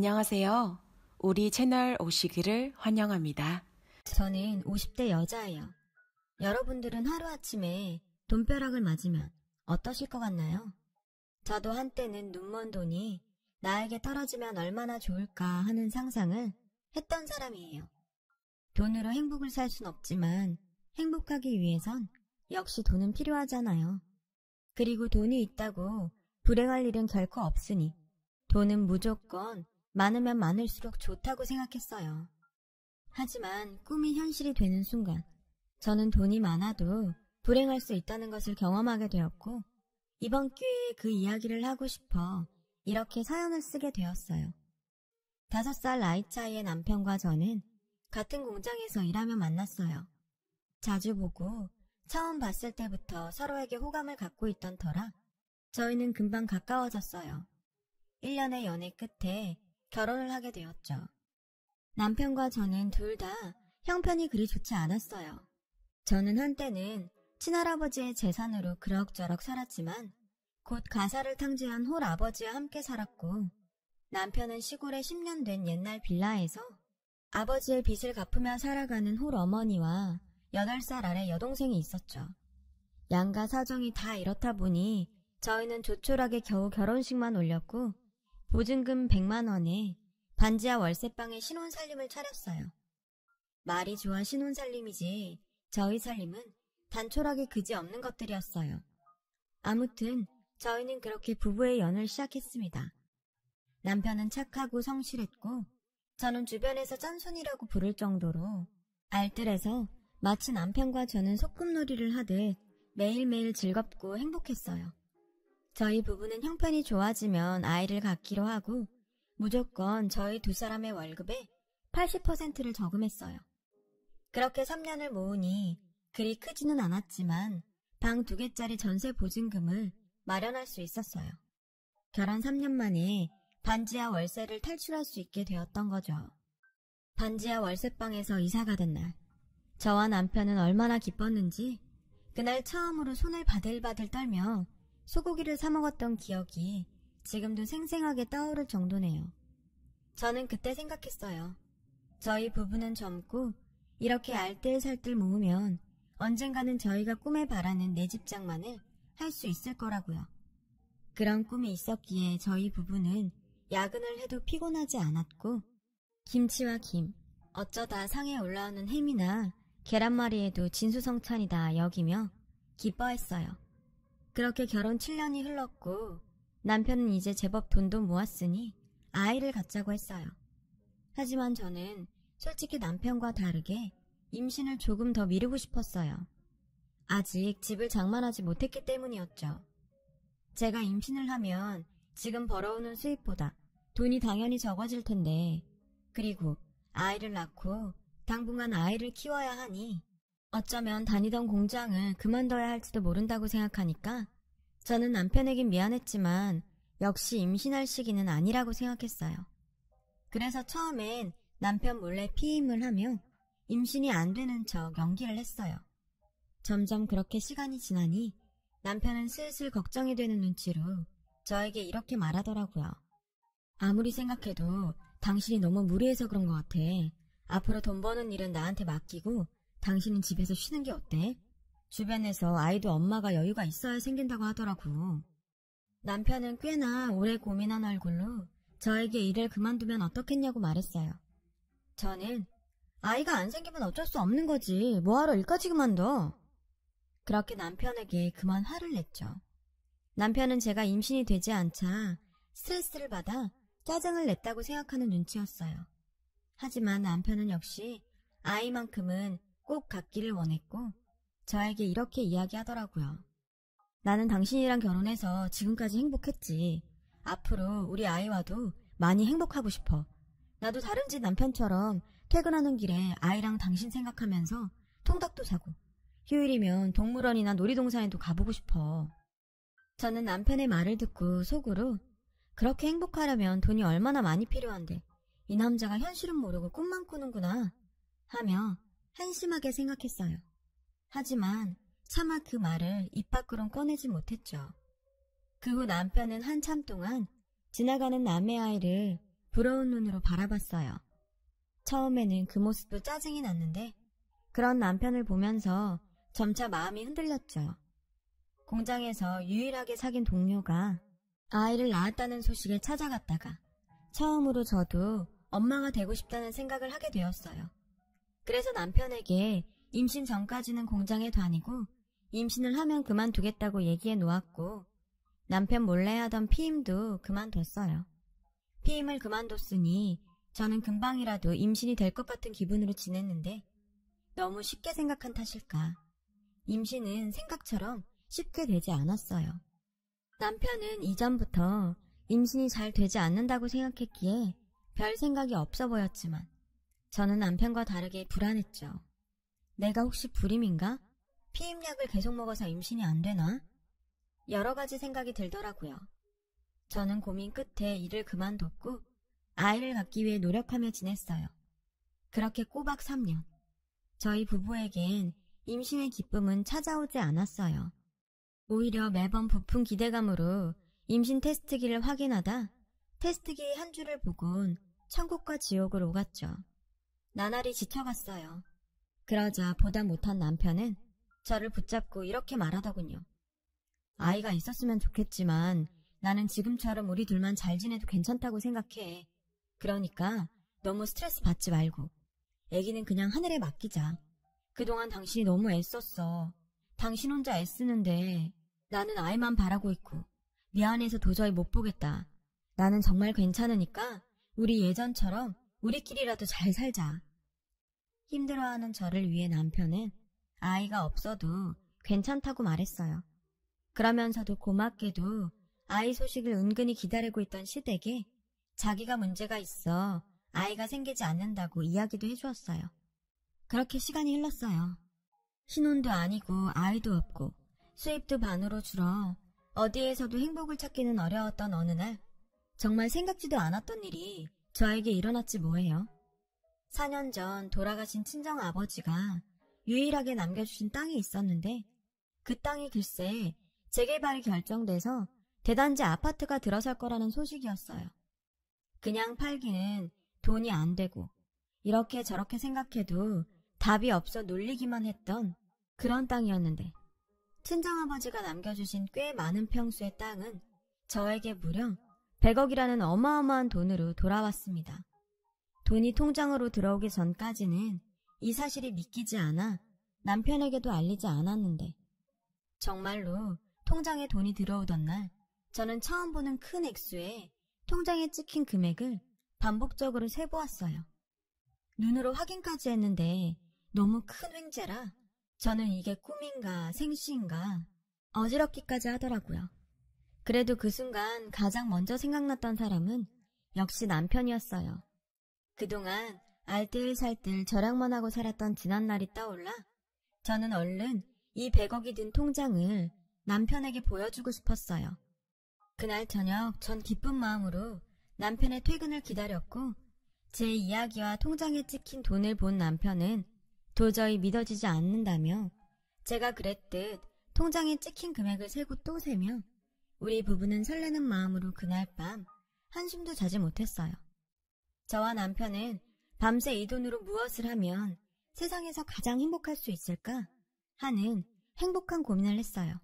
안녕하세요. 우리 채널 오시기를 환영합니다. 저는 50대 여자예요. 여러분들은 하루아침에 돈벼락을 맞으면 어떠실 것 같나요? 저도 한때는 눈먼 돈이 나에게 떨어지면 얼마나 좋을까 하는 상상을 했던 사람이에요. 돈으로 행복을 살 순 없지만 행복하기 위해선 역시 돈은 필요하잖아요. 그리고 돈이 있다고 불행할 일은 결코 없으니 돈은 무조건 많으면 많을수록 좋다고 생각했어요. 하지만 꿈이 현실이 되는 순간 저는 돈이 많아도 불행할 수 있다는 것을 경험하게 되었고 이번 기회에 그 이야기를 하고 싶어 이렇게 사연을 쓰게 되었어요. 5살 나이 차이의 남편과 저는 같은 공장에서 일하며 만났어요. 자주 보고 처음 봤을 때부터 서로에게 호감을 갖고 있던 터라 저희는 금방 가까워졌어요. 1년의 연애 끝에 결혼을 하게 되었죠. 남편과 저는 둘 다 형편이 그리 좋지 않았어요. 저는 한때는 친할아버지의 재산으로 그럭저럭 살았지만 곧 가사를 탕제한 홀아버지와 함께 살았고 남편은 시골에 10년 된 옛날 빌라에서 아버지의 빚을 갚으며 살아가는 홀어머니와 8살 아래 여동생이 있었죠. 양가 사정이 다 이렇다 보니 저희는 조촐하게 겨우 결혼식만 올렸고 보증금 100만 원에 반지하 월세방에 신혼살림을 차렸어요. 말이 좋아 신혼살림이지 저희 살림은 단촐하게 그지없는 것들이었어요. 아무튼 저희는 그렇게 부부의 연을 시작했습니다. 남편은 착하고 성실했고 저는 주변에서 짠손이라고 부를 정도로 알뜰해서 마치 남편과 저는 소꿉놀이를 하듯 매일매일 즐겁고 행복했어요. 저희 부부는 형편이 좋아지면 아이를 갖기로 하고 무조건 저희 두 사람의 월급의 80%를 저금했어요. 그렇게 3년을 모으니 그리 크지는 않았지만 방 2개짜리 전세 보증금을 마련할 수 있었어요. 결혼 3년 만에 반지하 월세를 탈출할 수 있게 되었던 거죠. 반지하 월세방에서 이사가던 날 저와 남편은 얼마나 기뻤는지 그날 처음으로 손을 바들바들 떨며 소고기를 사 먹었던 기억이 지금도 생생하게 떠오를 정도네요. 저는 그때 생각했어요. 저희 부부는 젊고 이렇게 알뜰살뜰 모으면 언젠가는 저희가 꿈에 바라는 내 집 장만을 할 수 있을 거라고요. 그런 꿈이 있었기에 저희 부부는 야근을 해도 피곤하지 않았고 김치와 김, 어쩌다 상에 올라오는 햄이나 계란말이에도 진수성찬이다 여기며 기뻐했어요. 그렇게 결혼 7년이 흘렀고 남편은 이제 제법 돈도 모았으니 아이를 갖자고 했어요. 하지만 저는 솔직히 남편과 다르게 임신을 조금 더 미루고 싶었어요. 아직 집을 장만하지 못했기 때문이었죠. 제가 임신을 하면 지금 벌어오는 수입보다 돈이 당연히 적어질 텐데 그리고 아이를 낳고 당분간 아이를 키워야 하니 어쩌면 다니던 공장을 그만둬야 할지도 모른다고 생각하니까 저는 남편에겐 미안했지만 역시 임신할 시기는 아니라고 생각했어요. 그래서 처음엔 남편 몰래 피임을 하며 임신이 안 되는 척 연기를 했어요. 점점 그렇게 시간이 지나니 남편은 슬슬 걱정이 되는 눈치로 저에게 이렇게 말하더라고요. 아무리 생각해도 당신이 너무 무리해서 그런 것 같아. 앞으로 돈 버는 일은 나한테 맡기고 당신은 집에서 쉬는 게 어때? 주변에서 아이도 엄마가 여유가 있어야 생긴다고 하더라고. 남편은 꽤나 오래 고민한 얼굴로 저에게 일을 그만두면 어떻겠냐고 말했어요. 저는 아이가 안 생기면 어쩔 수 없는 거지. 뭐하러 일까지 그만둬. 그렇게 남편에게 그만 화를 냈죠. 남편은 제가 임신이 되지 않자 스트레스를 받아 짜증을 냈다고 생각하는 눈치였어요. 하지만 남편은 역시 아이만큼은 꼭 갖기를 원했고 저에게 이렇게 이야기하더라고요. 나는 당신이랑 결혼해서 지금까지 행복했지. 앞으로 우리 아이와도 많이 행복하고 싶어. 나도 다른 집 남편처럼 퇴근하는 길에 아이랑 당신 생각하면서 통닭도 사고 휴일이면 동물원이나 놀이동산에도 가보고 싶어. 저는 남편의 말을 듣고 속으로 그렇게 행복하려면 돈이 얼마나 많이 필요한데 이 남자가 현실은 모르고 꿈만 꾸는구나 하며 한심하게 생각했어요. 하지만 차마 그 말을 입 밖으론 꺼내지 못했죠. 그 후 남편은 한참 동안 지나가는 남의 아이를 부러운 눈으로 바라봤어요. 처음에는 그 모습도 짜증이 났는데 그런 남편을 보면서 점차 마음이 흔들렸죠. 공장에서 유일하게 사귄 동료가 아이를 낳았다는 소식에 찾아갔다가 처음으로 저도 엄마가 되고 싶다는 생각을 하게 되었어요. 그래서 남편에게 임신 전까지는 공장에 다니고 임신을 하면 그만두겠다고 얘기해 놓았고 남편 몰래 하던 피임도 그만뒀어요. 피임을 그만뒀으니 저는 금방이라도 임신이 될 것 같은 기분으로 지냈는데 너무 쉽게 생각한 탓일까. 임신은 생각처럼 쉽게 되지 않았어요. 남편은 이전부터 임신이 잘 되지 않는다고 생각했기에 별 생각이 없어 보였지만 저는 남편과 다르게 불안했죠. 내가 혹시 불임인가? 피임약을 계속 먹어서 임신이 안 되나? 여러 가지 생각이 들더라고요. 저는 고민 끝에 일을 그만뒀고 아이를 갖기 위해 노력하며 지냈어요. 그렇게 꼬박 3년. 저희 부부에겐 임신의 기쁨은 찾아오지 않았어요. 오히려 매번 부푼 기대감으로 임신 테스트기를 확인하다 테스트기의 한 줄을 보곤 천국과 지옥을 오갔죠. 나날이 지쳐갔어요. 그러자 보다 못한 남편은 저를 붙잡고 이렇게 말하더군요. 아이가 있었으면 좋겠지만 나는 지금처럼 우리 둘만 잘 지내도 괜찮다고 생각해. 그러니까 너무 스트레스 받지 말고 애기는 그냥 하늘에 맡기자. 그동안 당신이 너무 애썼어. 당신 혼자 애쓰는데 나는 아이만 바라고 있고 미안해서 도저히 못 보겠다. 나는 정말 괜찮으니까 우리 예전처럼 우리끼리라도 잘 살자. 힘들어하는 저를 위해 남편은 아이가 없어도 괜찮다고 말했어요. 그러면서도 고맙게도 아이 소식을 은근히 기다리고 있던 시댁에 자기가 문제가 있어 아이가 생기지 않는다고 이야기도 해주었어요. 그렇게 시간이 흘렀어요. 신혼도 아니고 아이도 없고 수입도 반으로 줄어 어디에서도 행복을 찾기는 어려웠던 어느 날 정말 생각지도 않았던 일이 저에게 일어났지 뭐예요. 4년 전 돌아가신 친정아버지가 유일하게 남겨주신 땅이 있었는데 그 땅이 글쎄 재개발이 결정돼서 대단지 아파트가 들어설 거라는 소식이었어요. 그냥 팔기는 돈이 안 되고 이렇게 저렇게 생각해도 답이 없어 놀리기만 했던 그런 땅이었는데 친정아버지가 남겨주신 꽤 많은 평수의 땅은 저에게 무려 100억이라는 어마어마한 돈으로 돌아왔습니다. 돈이 통장으로 들어오기 전까지는 이 사실이 믿기지 않아 남편에게도 알리지 않았는데 정말로 통장에 돈이 들어오던 날 저는 처음 보는 큰 액수에 통장에 찍힌 금액을 반복적으로 세보았어요. 눈으로 확인까지 했는데 너무 큰 횡재라 저는 이게 꿈인가 생시인가 어지럽기까지 하더라고요. 그래도 그 순간 가장 먼저 생각났던 사람은 역시 남편이었어요. 그동안 알뜰살뜰 절약만 하고 살았던 지난날이 떠올라 저는 얼른 이 100억이 든 통장을 남편에게 보여주고 싶었어요. 그날 저녁 전 기쁜 마음으로 남편의 퇴근을 기다렸고 제 이야기와 통장에 찍힌 돈을 본 남편은 도저히 믿어지지 않는다며 제가 그랬듯 통장에 찍힌 금액을 세고 또 세며 우리 부부는 설레는 마음으로 그날 밤 한숨도 자지 못했어요. 저와 남편은 밤새 이 돈으로 무엇을 하면 세상에서 가장 행복할 수 있을까 하는 행복한 고민을 했어요.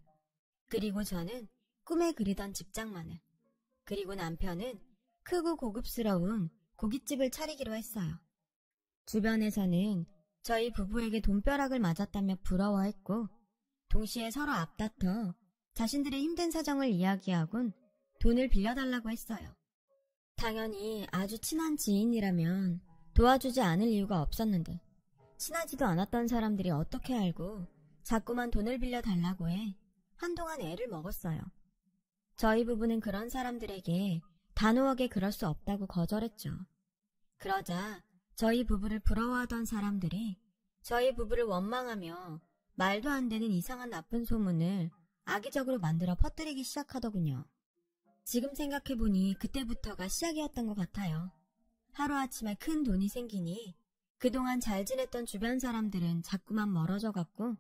그리고 저는 꿈에 그리던 집장만을, 그리고 남편은 크고 고급스러운 고깃집을 차리기로 했어요. 주변에서는 저희 부부에게 돈벼락을 맞았다며 부러워했고 동시에 서로 앞다퉈 자신들의 힘든 사정을 이야기하곤 돈을 빌려달라고 했어요. 당연히 아주 친한 지인이라면 도와주지 않을 이유가 없었는데 친하지도 않았던 사람들이 어떻게 알고 자꾸만 돈을 빌려달라고 해 한동안 애를 먹었어요. 저희 부부는 그런 사람들에게 단호하게 그럴 수 없다고 거절했죠. 그러자 저희 부부를 부러워하던 사람들이 저희 부부를 원망하며 말도 안 되는 이상한 나쁜 소문을 악의적으로 만들어 퍼뜨리기 시작하더군요. 지금 생각해보니 그때부터가 시작이었던 것 같아요. 하루아침에 큰 돈이 생기니 그동안 잘 지냈던 주변 사람들은 자꾸만 멀어져 갔고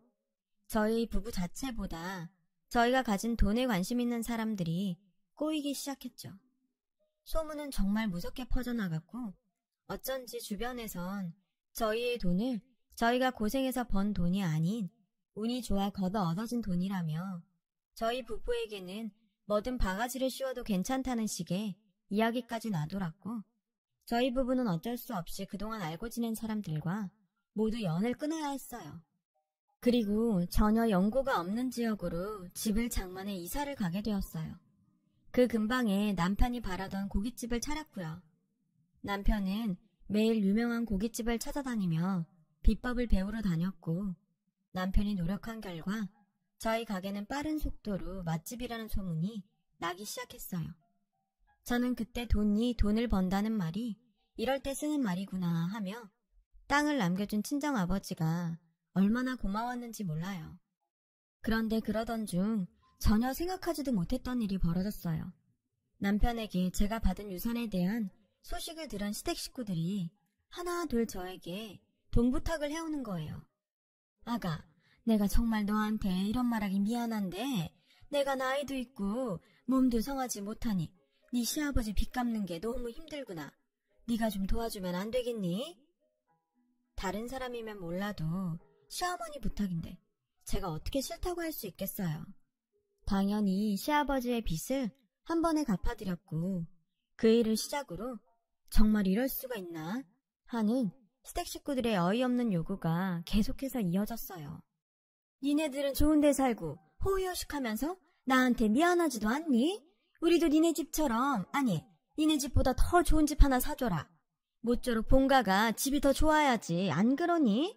저희 부부 자체보다 저희가 가진 돈에 관심 있는 사람들이 꼬이기 시작했죠. 소문은 정말 무섭게 퍼져나갔고 어쩐지 주변에선 저희의 돈을 저희가 고생해서 번 돈이 아닌 운이 좋아 걷어 얻어진 돈이라며 저희 부부에게는 뭐든 바가지를 씌워도 괜찮다는 식의 이야기까지 나돌았고 저희 부부는 어쩔 수 없이 그동안 알고 지낸 사람들과 모두 연을 끊어야 했어요. 그리고 전혀 연고가 없는 지역으로 집을 장만해 이사를 가게 되었어요. 그 근방에 남편이 바라던 고깃집을 차렸고요. 남편은 매일 유명한 고깃집을 찾아다니며 비법을 배우러 다녔고 남편이 노력한 결과 저희 가게는 빠른 속도로 맛집이라는 소문이 나기 시작했어요. 저는 그때 돈을 번다는 말이 이럴 때 쓰는 말이구나 하며 땅을 남겨준 친정아버지가 얼마나 고마웠는지 몰라요. 그런데 그러던 중 전혀 생각하지도 못했던 일이 벌어졌어요. 남편에게 제가 받은 유산에 대한 소식을 들은 시댁 식구들이 하나 둘 저에게 돈 부탁을 해오는 거예요. 아가, 내가 정말 너한테 이런 말하기 미안한데 내가 나이도 있고 몸도 성하지 못하니 네 시아버지 빚 갚는 게 너무 힘들구나. 네가 좀 도와주면 안 되겠니? 다른 사람이면 몰라도 시어머니 부탁인데 제가 어떻게 싫다고 할 수 있겠어요. 당연히 시아버지의 빚을 한 번에 갚아드렸고 그 일을 시작으로 정말 이럴 수가 있나 하는 시댁 식구들의 어이없는 요구가 계속해서 이어졌어요. 니네들은 좋은 데 살고 호의호식하면서 나한테 미안하지도 않니? 우리도 니네 집처럼, 아니 니네 집보다 더 좋은 집 하나 사줘라. 모쪼록 본가가 집이 더 좋아야지, 안 그러니?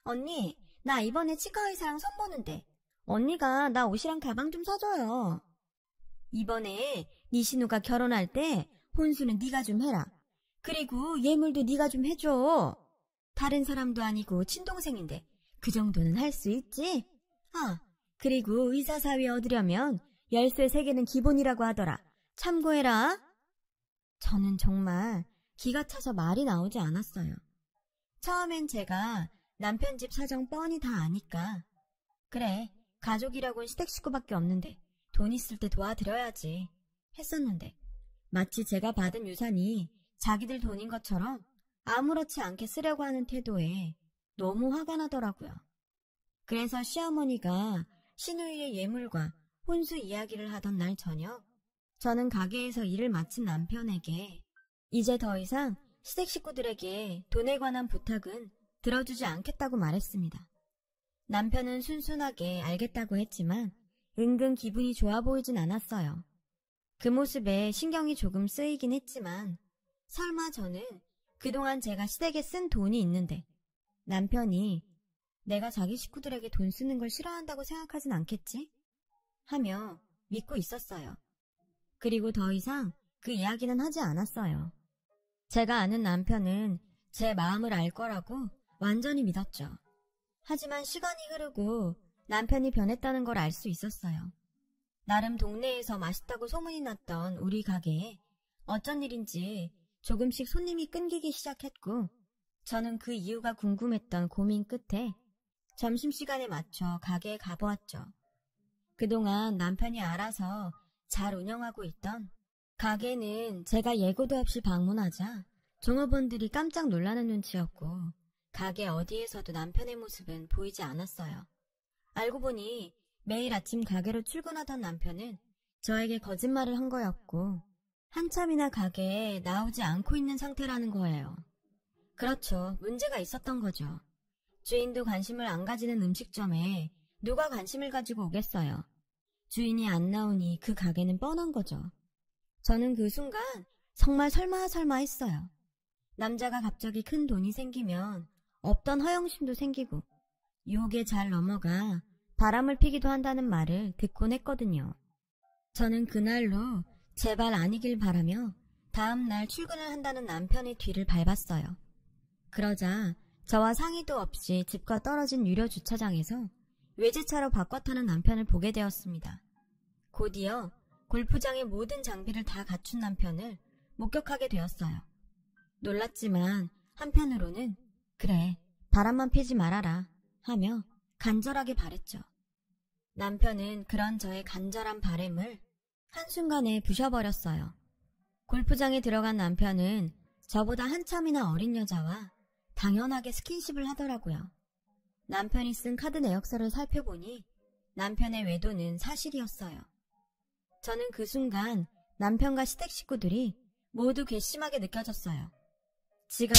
언니, 나 이번에 치과의사랑 선보는데 언니가 나 옷이랑 가방 좀 사줘요. 이번에 니 신우가 결혼할 때 혼수는 네가 좀 해라. 그리고 예물도 네가 좀 해줘. 다른 사람도 아니고 친동생인데 그 정도는 할 수 있지? 아, 그리고 의사사위 얻으려면 열쇠 3개는 기본이라고 하더라. 참고해라. 저는 정말 기가 차서 말이 나오지 않았어요. 처음엔 제가 남편 집 사정 뻔히 다 아니까 그래, 가족이라곤 시댁 식구밖에 없는데 돈 있을 때 도와드려야지 했었는데 마치 제가 받은 유산이 자기들 돈인 것처럼 아무렇지 않게 쓰려고 하는 태도에 너무 화가 나더라고요. 그래서 시어머니가 시누이의 예물과 혼수 이야기를 하던 날 저녁 저는 가게에서 일을 마친 남편에게 이제 더 이상 시댁 식구들에게 돈에 관한 부탁은 들어주지 않겠다고 말했습니다. 남편은 순순하게 알겠다고 했지만 은근 기분이 좋아 보이진 않았어요. 그 모습에 신경이 조금 쓰이긴 했지만 설마 저는 그동안 제가 시댁에 쓴 돈이 있는데 남편이 내가 자기 식구들에게 돈 쓰는 걸 싫어한다고 생각하진 않겠지? 하며 믿고 있었어요. 그리고 더 이상 그 이야기는 하지 않았어요. 제가 아는 남편은 제 마음을 알 거라고 완전히 믿었죠. 하지만 시간이 흐르고 남편이 변했다는 걸 알 수 있었어요. 나름 동네에서 맛있다고 소문이 났던 우리 가게에 어쩐 일인지 조금씩 손님이 끊기기 시작했고 저는 그 이유가 궁금했던 고민 끝에 점심시간에 맞춰 가게에 가보았죠. 그동안 남편이 알아서 잘 운영하고 있던 가게는 제가 예고도 없이 방문하자 종업원들이 깜짝 놀라는 눈치였고 가게 어디에서도 남편의 모습은 보이지 않았어요. 알고 보니 매일 아침 가게로 출근하던 남편은 저에게 거짓말을 한 거였고 한참이나 가게에 나오지 않고 있는 상태라는 거예요. 그렇죠. 문제가 있었던 거죠. 주인도 관심을 안 가지는 음식점에 누가 관심을 가지고 오겠어요. 주인이 안 나오니 그 가게는 뻔한 거죠. 저는 그 순간 정말 설마 했어요. 남자가 갑자기 큰 돈이 생기면 없던 허영심도 생기고 유혹에 잘 넘어가 바람을 피기도 한다는 말을 듣곤 했거든요. 저는 그날로 제발 아니길 바라며 다음날 출근을 한다는 남편의 뒤를 밟았어요. 그러자 저와 상의도 없이 집과 떨어진 유료 주차장에서 외제차로 바꿔 타는 남편을 보게 되었습니다. 곧이어 골프장의 모든 장비를 다 갖춘 남편을 목격하게 되었어요. 놀랐지만 한편으로는 그래, 바람만 피지 말아라 하며 간절하게 바랬죠. 남편은 그런 저의 간절한 바램을 한순간에 부셔버렸어요. 골프장에 들어간 남편은 저보다 한참이나 어린 여자와 당연하게 스킨십을 하더라고요. 남편이 쓴 카드 내역서를 살펴보니 남편의 외도는 사실이었어요. 저는 그 순간 남편과 시댁 식구들이 모두 괘씸하게 느껴졌어요. 지가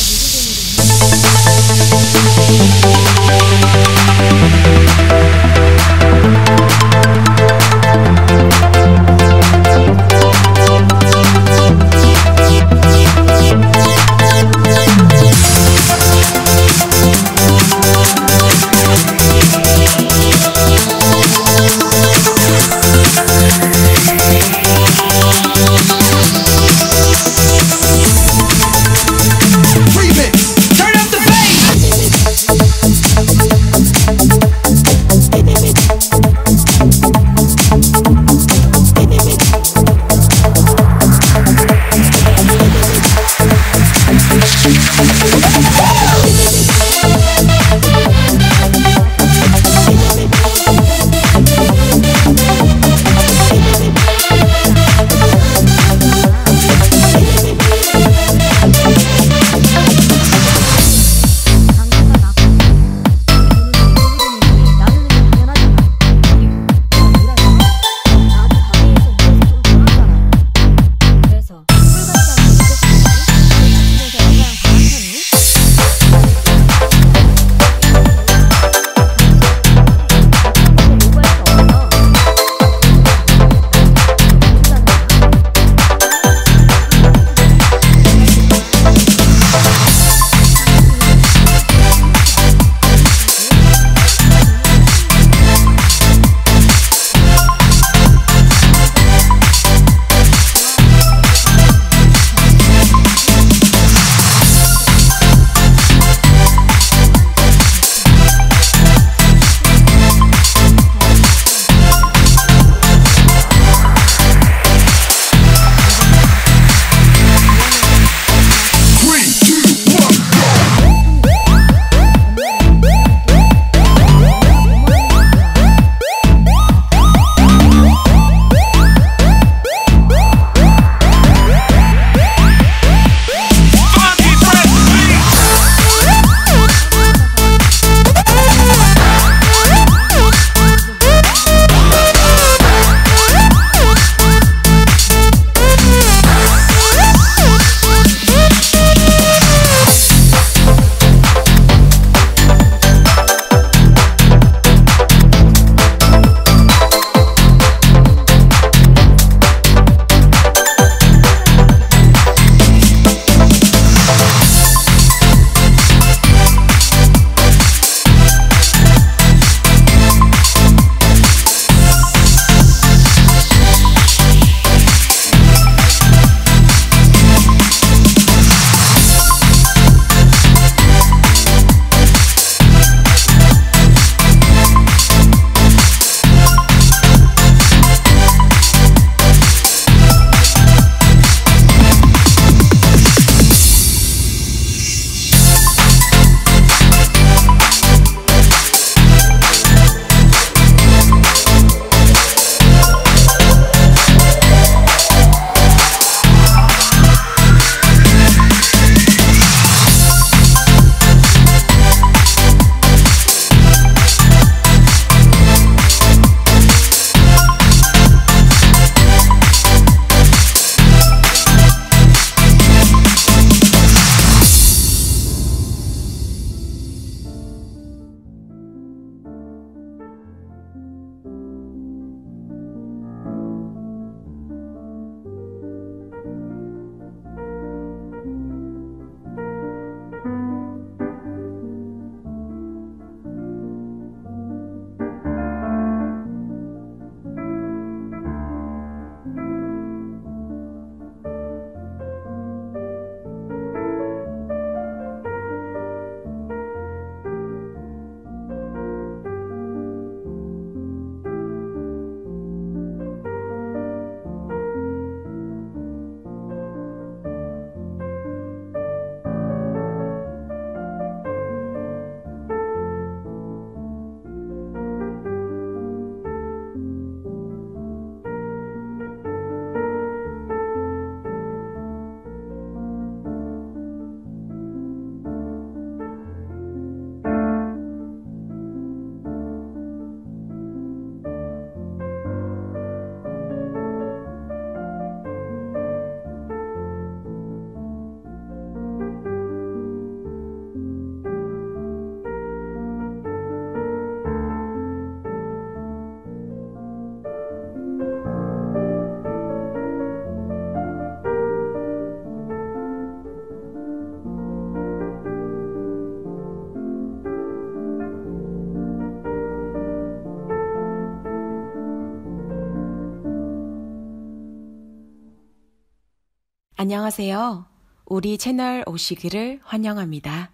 안녕하세요. 우리 채널 오시기를 환영합니다.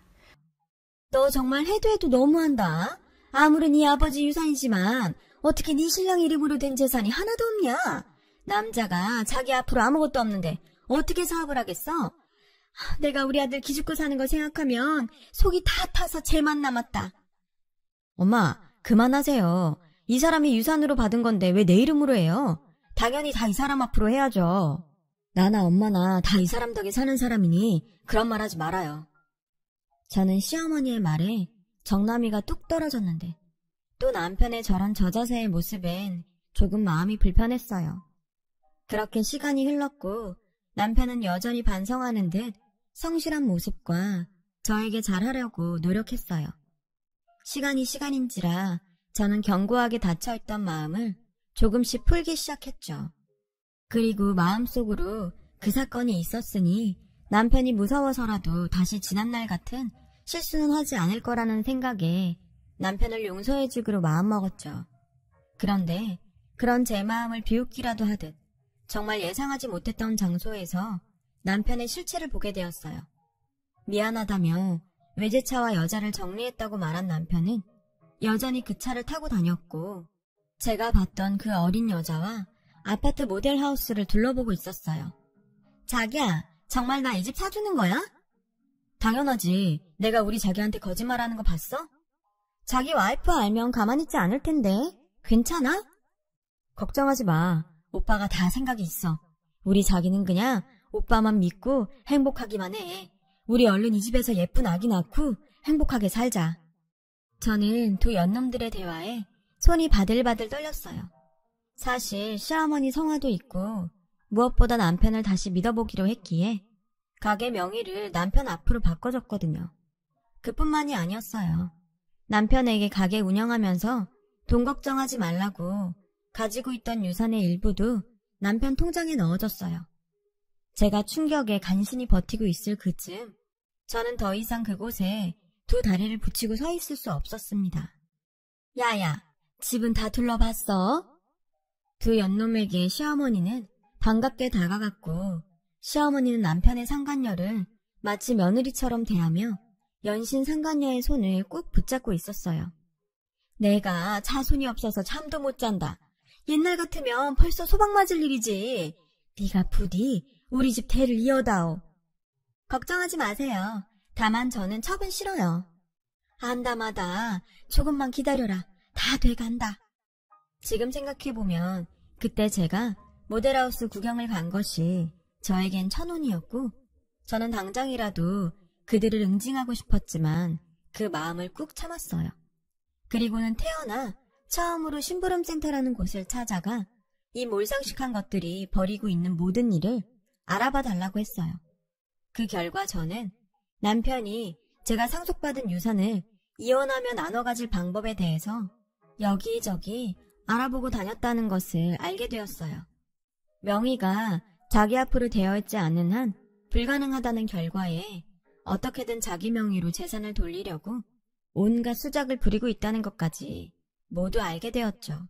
너 정말 해도 너무한다. 아무리 네 아버지 유산이지만 어떻게 네 신랑 이름으로 된 재산이 하나도 없냐? 남자가 자기 앞으로 아무것도 없는데 어떻게 사업을 하겠어? 내가 우리 아들 기죽고 사는 거 생각하면 속이 다 타서 쟤만 남았다. 엄마, 그만하세요. 이 사람이 유산으로 받은 건데 왜 내 이름으로 해요? 당연히 다 이 사람 앞으로 해야죠. 나나 엄마나 다 이 사람 덕에 사는 사람이니 그런 말 하지 말아요. 저는 시어머니의 말에 정남이가 뚝 떨어졌는데 또 남편의 저런 저자세의 모습엔 조금 마음이 불편했어요. 그렇게 시간이 흘렀고 남편은 여전히 반성하는 듯 성실한 모습과 저에게 잘하려고 노력했어요. 시간이 시간인지라 저는 견고하게 닫혀있던 마음을 조금씩 풀기 시작했죠. 그리고 마음속으로 그 사건이 있었으니 남편이 무서워서라도 다시 지난날 같은 실수는 하지 않을 거라는 생각에 남편을 용서해주기로 마음먹었죠. 그런데 그런 제 마음을 비웃기라도 하듯 정말 예상하지 못했던 장소에서 남편의 실체를 보게 되었어요. 미안하다며 외제차와 여자를 정리했다고 말한 남편은 여전히 그 차를 타고 다녔고 제가 봤던 그 어린 여자와 아파트 모델하우스를 둘러보고 있었어요. 자기야, 정말 나 이 집 사주는 거야? 당연하지. 내가 우리 자기한테 거짓말하는 거 봤어? 자기 와이프 알면 가만히 있지 않을 텐데. 괜찮아? 걱정하지 마. 오빠가 다 생각이 있어. 우리 자기는 그냥 오빠만 믿고 행복하기만 해. 우리 얼른 이 집에서 예쁜 아기 낳고 행복하게 살자. 저는 두 연놈들의 대화에 손이 바들바들 떨렸어요. 사실 시어머니 성화도 있고 무엇보다 남편을 다시 믿어보기로 했기에 가게 명의를 남편 앞으로 바꿔줬거든요. 그뿐만이 아니었어요. 남편에게 가게 운영하면서 돈 걱정하지 말라고 가지고 있던 유산의 일부도 남편 통장에 넣어줬어요. 제가 충격에 간신히 버티고 있을 그쯤 저는 더 이상 그곳에 두 다리를 붙이고 서 있을 수 없었습니다. 야야, 집은 다 둘러봤어? 두 연놈에게 시어머니는 반갑게 다가갔고 시어머니는 남편의 상간녀를 마치 며느리처럼 대하며 연신 상간녀의 손을 꼭 붙잡고 있었어요. 내가 자손이 없어서 잠도 못 잔다. 옛날 같으면 벌써 소방 맞을 일이지. 네가 부디 우리 집 대를 이어다오. 걱정하지 마세요. 다만 저는 첩은 싫어요. 안다마다 조금만 기다려라. 다 돼간다. 지금 생각해보면 그때 제가 모델하우스 구경을 간 것이 저에겐 천운이었고 저는 당장이라도 그들을 응징하고 싶었지만 그 마음을 꾹 참았어요. 그리고는 태어나 처음으로 심부름센터라는 곳을 찾아가 이 몰상식한 것들이 벌이고 있는 모든 일을 알아봐 달라고 했어요. 그 결과 저는 남편이 제가 상속받은 유산을 이혼하며 나눠 가질 방법에 대해서 여기저기 알아보고 다녔다는 것을 알게 되었어요. 명의가 자기 앞으로 되어 있지 않은 한 불가능하다는 결과에 어떻게든 자기 명의로 재산을 돌리려고 온갖 수작을 부리고 있다는 것까지 모두 알게 되었죠.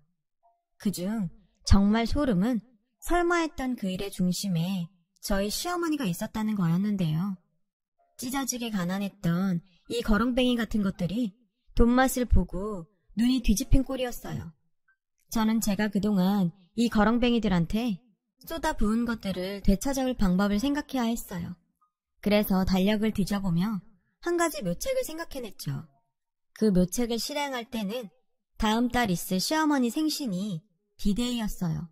그중 정말 소름은 설마 했던 그 일의 중심에 저희 시어머니가 있었다는 거였는데요. 찢어지게 가난했던 이 거렁뱅이 같은 것들이 돈맛을 보고 눈이 뒤집힌 꼴이었어요. 저는 제가 그동안 이 거렁뱅이들한테 쏟아부은 것들을 되찾아올 방법을 생각해야 했어요. 그래서 달력을 뒤져보며 한 가지 묘책을 생각해냈죠. 그 묘책을 실행할 때는 다음 달 있을 시어머니 생신이 디데이였어요.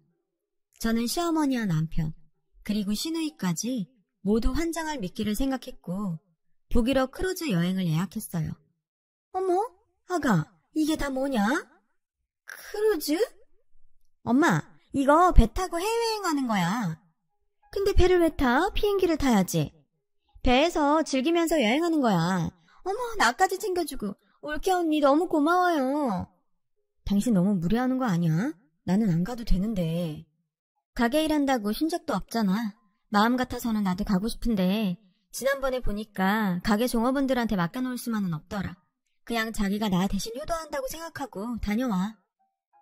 저는 시어머니와 남편 그리고 시누이까지 모두 환장할 미끼를 생각했고 북유럽 크루즈 여행을 예약했어요. 어머, 아가, 이게 다 뭐냐? 크루즈? 엄마, 이거 배 타고 해외여행하는 거야. 근데 배를 왜 타? 비행기를 타야지. 배에서 즐기면서 여행하는 거야. 어머, 나까지 챙겨주고 올케 언니 너무 고마워요. 당신 너무 무리하는 거 아니야? 나는 안 가도 되는데. 가게 일한다고 쉰 적도 없잖아. 마음 같아서는 나도 가고 싶은데 지난번에 보니까 가게 종업원들한테 맡겨놓을 수만은 없더라. 그냥 자기가 나 대신 효도한다고 생각하고 다녀와.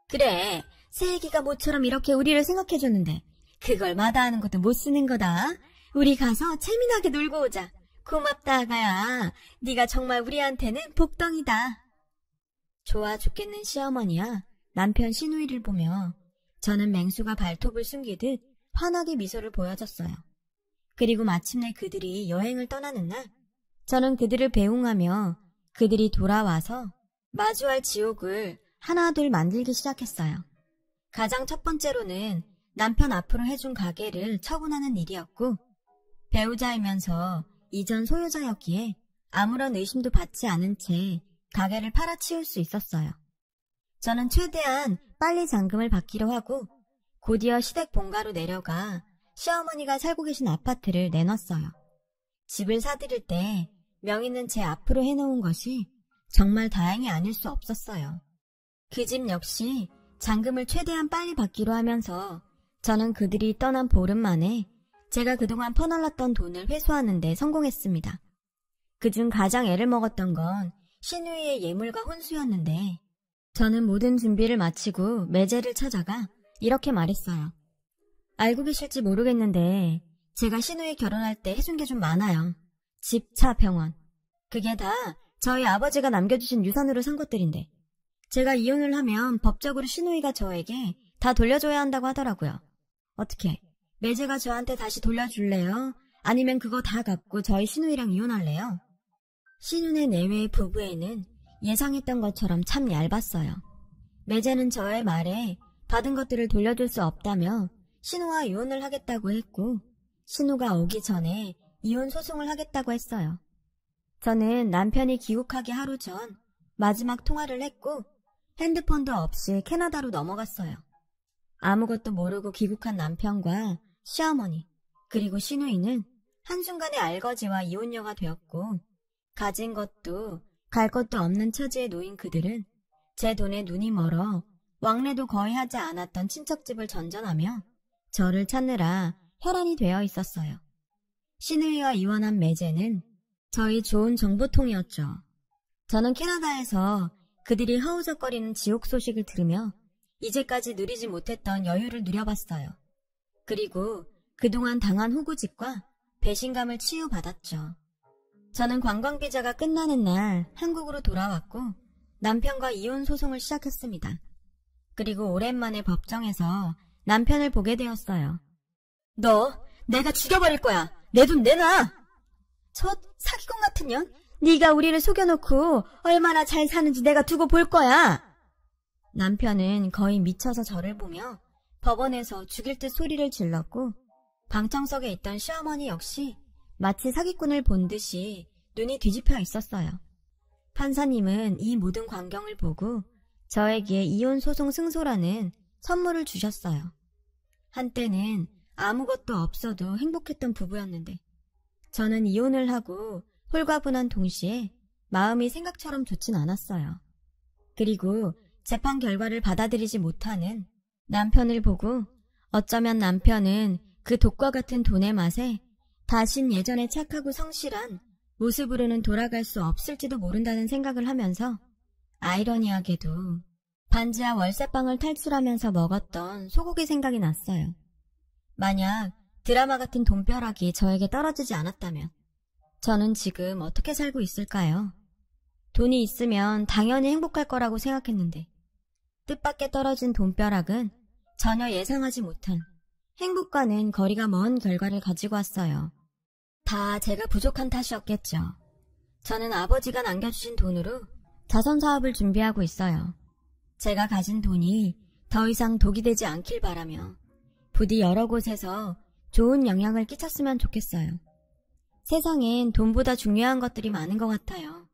그래, 새애기가 모처럼 이렇게 우리를 생각해줬는데 그걸 마다하는 것도 못 쓰는 거다. 우리 가서 재미나게 놀고 오자. 고맙다, 아가야. 네가 정말 우리한테는 복덩이다. 좋아 죽겠는 시어머니와 남편 시누이를 보며 저는 맹수가 발톱을 숨기듯 환하게 미소를 보여줬어요. 그리고 마침내 그들이 여행을 떠나는 날, 저는 그들을 배웅하며 그들이 돌아와서 마주할 지옥을 하나둘 만들기 시작했어요. 가장 첫 번째로는 남편 앞으로 해준 가게를 처분하는 일이었고, 배우자이면서 이전 소유자였기에 아무런 의심도 받지 않은 채 가게를 팔아치울 수 있었어요. 저는 최대한 빨리 잔금을 받기로 하고 곧이어 시댁 본가로 내려가 시어머니가 살고 계신 아파트를 내놨어요. 집을 사들일 때 명의는 제 앞으로 해놓은 것이 정말 다행이 아닐 수 없었어요. 그 집 역시 잔금을 최대한 빨리 받기로 하면서 저는 그들이 떠난 보름 만에 제가 그동안 퍼날랐던 돈을 회수하는 데 성공했습니다. 그중 가장 애를 먹었던 건 시누이의 예물과 혼수였는데, 저는 모든 준비를 마치고 매제를 찾아가 이렇게 말했어요. 알고 계실지 모르겠는데 제가 시누이 결혼할 때 해준 게 좀 많아요. 집, 차, 병원. 그게 다 저희 아버지가 남겨주신 유산으로 산 것들인데, 제가 이혼을 하면 법적으로 시누이가 저에게 다 돌려줘야 한다고 하더라고요. 어떻게, 매제가 저한테 다시 돌려줄래요? 아니면 그거 다 갖고 저희 시누이랑 이혼할래요? 시누네 내외의 부부에는 예상했던 것처럼 참 얇았어요. 매제는 저의 말에 받은 것들을 돌려줄 수 없다며 신우와 이혼을 하겠다고 했고, 신우가 오기 전에 이혼 소송을 하겠다고 했어요. 저는 남편이 귀국하기 하루 전 마지막 통화를 했고 핸드폰도 없이 캐나다로 넘어갔어요. 아무것도 모르고 귀국한 남편과 시어머니 그리고 시누이는 한순간에 알거지와 이혼녀가 되었고, 가진 것도 갈 것도 없는 처지에 놓인 그들은 제 돈에 눈이 멀어 왕래도 거의 하지 않았던 친척집을 전전하며 저를 찾느라 혈안이 되어 있었어요. 시누이와 이혼한 매제는 저희 좋은 정보통이었죠. 저는 캐나다에서 그들이 허우적거리는 지옥 소식을 들으며 이제까지 누리지 못했던 여유를 누려봤어요. 그리고 그동안 당한 후구직과 배신감을 치유받았죠. 저는 관광비자가 끝나는 날 한국으로 돌아왔고 남편과 이혼 소송을 시작했습니다. 그리고 오랜만에 법정에서 남편을 보게 되었어요. 너 내가 죽여버릴 거야. 내 돈 내놔. 저 사기꾼 같은 년? 네가 우리를 속여놓고 얼마나 잘 사는지 내가 두고 볼 거야. 남편은 거의 미쳐서 저를 보며 법원에서 죽일 듯 소리를 질렀고, 방청석에 있던 시어머니 역시 마치 사기꾼을 본 듯이 눈이 뒤집혀 있었어요. 판사님은 이 모든 광경을 보고 저에게 이혼 소송 승소라는 선물을 주셨어요. 한때는 아무것도 없어도 행복했던 부부였는데, 저는 이혼을 하고 홀가분한 동시에 마음이 생각처럼 좋진 않았어요. 그리고 재판 결과를 받아들이지 못하는 남편을 보고 어쩌면 남편은 그 독과 같은 돈의 맛에 다신 예전의 착하고 성실한 모습으로는 돌아갈 수 없을지도 모른다는 생각을 하면서, 아이러니하게도 반지하 월세방을 탈출하면서 먹었던 소고기 생각이 났어요. 만약 드라마 같은 돈벼락이 저에게 떨어지지 않았다면 저는 지금 어떻게 살고 있을까요? 돈이 있으면 당연히 행복할 거라고 생각했는데, 뜻밖의 떨어진 돈벼락은 전혀 예상하지 못한 행복과는 거리가 먼 결과를 가지고 왔어요. 다 제가 부족한 탓이었겠죠. 저는 아버지가 남겨주신 돈으로 자선사업을 준비하고 있어요. 제가 가진 돈이 더 이상 독이 되지 않길 바라며 부디 여러 곳에서 좋은 영향을 끼쳤으면 좋겠어요. 세상엔 돈보다 중요한 것들이 많은 것 같아요.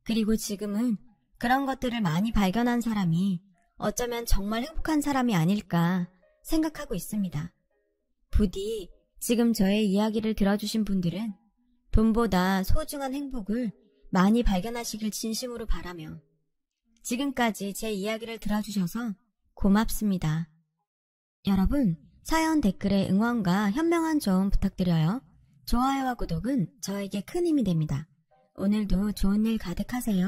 그리고 지금은 그런 것들을 많이 발견한 사람이 어쩌면 정말 행복한 사람이 아닐까 생각하고 있습니다. 부디 지금 저의 이야기를 들어주신 분들은 돈보다 소중한 행복을 많이 발견하시길 진심으로 바라며, 지금까지 제 이야기를 들어주셔서 고맙습니다. 여러분, 사연 댓글에 응원과 현명한 조언 부탁드려요. 좋아요와 구독은 저에게 큰 힘이 됩니다. 오늘도 좋은 일 가득하세요.